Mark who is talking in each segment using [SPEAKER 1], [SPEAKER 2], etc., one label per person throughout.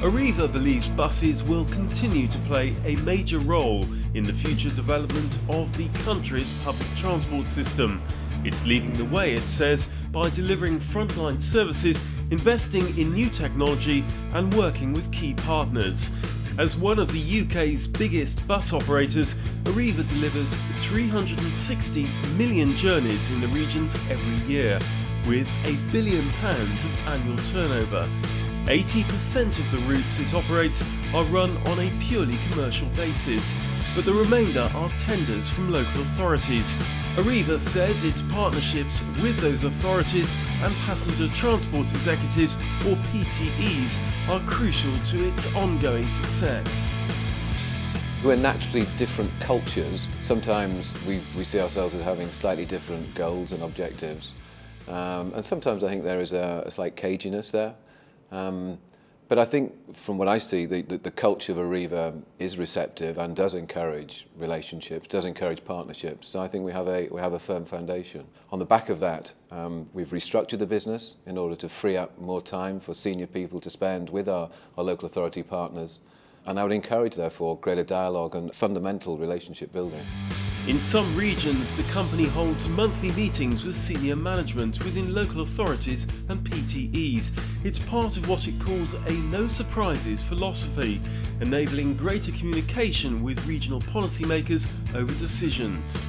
[SPEAKER 1] Arriva believes buses will continue to play a major role in the future development of the country's public transport system. It's leading the way, it says, by delivering frontline services, investing in new technology and working with key partners. As one of the UK's biggest bus operators, Arriva delivers 360 million journeys in the regions every year, with £1 billion of annual turnover. 80% of the routes it operates are run on a purely commercial basis, but the remainder are tenders from local authorities. Arriva says its partnerships with those authorities and passenger transport executives, or PTEs, are crucial to its ongoing success.
[SPEAKER 2] We're naturally different cultures. Sometimes we see ourselves as having slightly different goals and objectives, and sometimes I think there is a slight caginess there. But I think from what I see, the culture of Arriva is receptive and does encourage relationships, does encourage partnerships. So I think we have a firm foundation. On the back of that, we've restructured the business in order to free up more time for senior people to spend with our local authority partners. And I would encourage, therefore, greater dialogue and fundamental relationship building.
[SPEAKER 1] In some regions, the company holds monthly meetings with senior management within local authorities and PTEs. It's part of what it calls a no surprises philosophy, enabling greater communication with regional policymakers over decisions.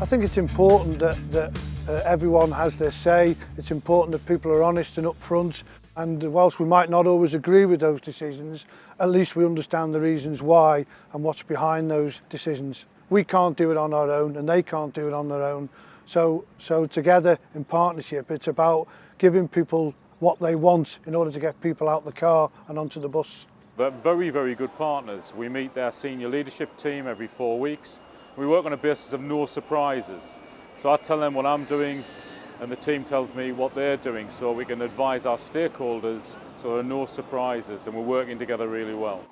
[SPEAKER 3] I think it's important that everyone has their say. It's important that people are honest and upfront. And whilst we might not always agree with those decisions, at least we understand the reasons why and what's behind those decisions. We can't do it on our own and they can't do it on their own. So together in partnership, it's about giving people what they want in order to get people out the car and onto the bus.
[SPEAKER 4] They're very, very good partners. We meet their senior leadership team every 4 weeks. We work on a basis of no surprises. So I tell them what I'm doing and the team tells me what they're doing, so we can advise our stakeholders so there are no surprises, and we're working together really well.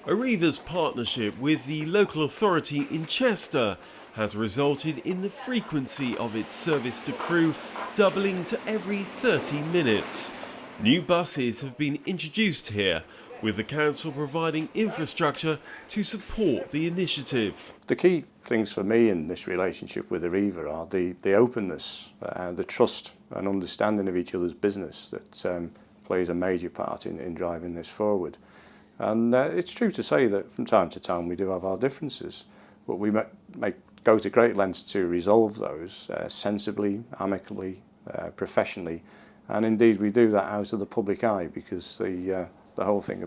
[SPEAKER 1] Arriva's partnership with the local authority in Cheshire has resulted in the frequency of its service to crew doubling to every 30 minutes. New buses have been introduced here, with the council providing infrastructure to support the initiative.
[SPEAKER 5] The key things for me in this relationship with Arriva are the openness, the trust and understanding of each other's business that plays a major part in driving this forward. And it's true to say that from time to time we do have our differences, but we go to great lengths to resolve those sensibly, amicably, professionally, and indeed we do that out of the public eye, because the whole thing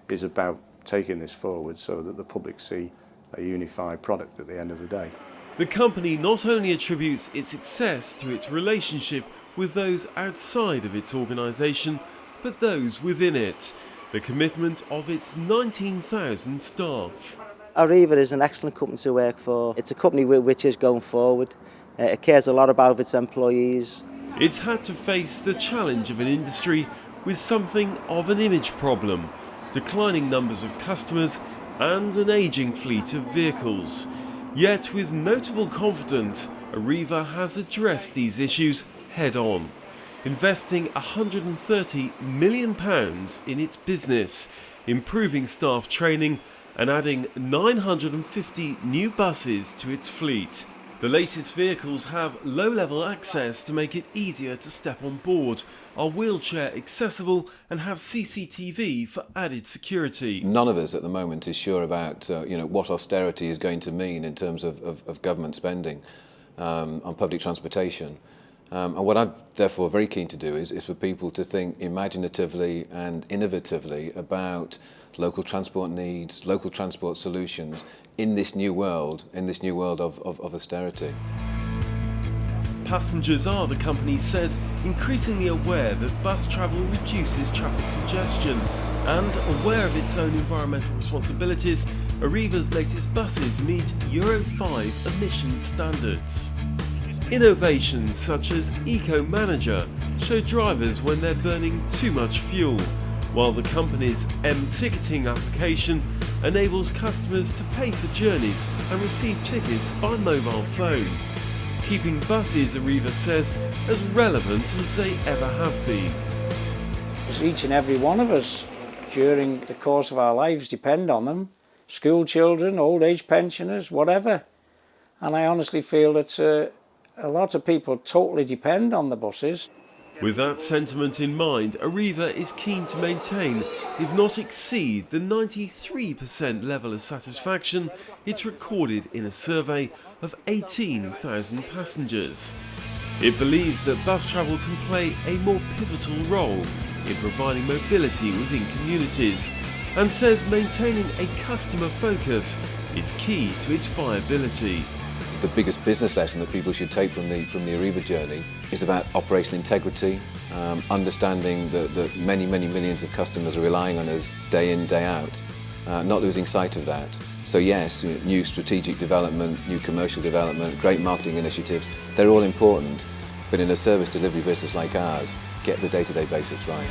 [SPEAKER 5] is about taking this forward so that the public see a unified product at the end of the day.
[SPEAKER 1] The company not only attributes its success to its relationship with those outside of its organisation, but those within it, the commitment of its 19,000 staff.
[SPEAKER 6] Arriva is an excellent company to work for. It's a company which is going forward. It cares a lot about its employees.
[SPEAKER 1] It's had to face the challenge of an industry with something of an image problem, declining numbers of customers and an ageing fleet of vehicles. Yet with notable confidence, Arriva has addressed these issues head-on, investing £130 million in its business, improving staff training and adding 950 new buses to its fleet. The latest vehicles have low-level access to make it easier to step on board, are wheelchair accessible and have CCTV for added security.
[SPEAKER 2] None of us at the moment is sure about what austerity is going to mean in terms of government spending on public transportation. And what I'm therefore very keen to do is for people to think imaginatively and innovatively about local transport needs, local transport solutions in this new world of austerity.
[SPEAKER 1] Passengers are, the company says, increasingly aware that bus travel reduces traffic congestion, and aware of its own environmental responsibilities, Arriva's latest buses meet Euro 5 emissions standards. Innovations such as EcoManager show drivers when they're burning too much fuel, while the company's M-ticketing application enables customers to pay for journeys and receive tickets by mobile phone, keeping buses, Arriva says, as relevant as they ever have been.
[SPEAKER 7] Each and every one of us during the course of our lives depend on them. School children, old age pensioners, whatever. And I honestly feel that a lot of people totally depend on the buses.
[SPEAKER 1] With that sentiment in mind, Arriva is keen to maintain, if not exceed, the 93% level of satisfaction it's recorded in a survey of 18,000 passengers. It believes that bus travel can play a more pivotal role in providing mobility within communities, and says maintaining a customer focus is key to its viability.
[SPEAKER 2] The biggest business lesson that people should take from the Arriva journey is about operational integrity, understanding that many millions of customers are relying on us day in, day out, not losing sight of that. So yes, new strategic development, new commercial development, great marketing initiatives, they're all important, but in a service delivery business like ours, get the day-to-day basics right.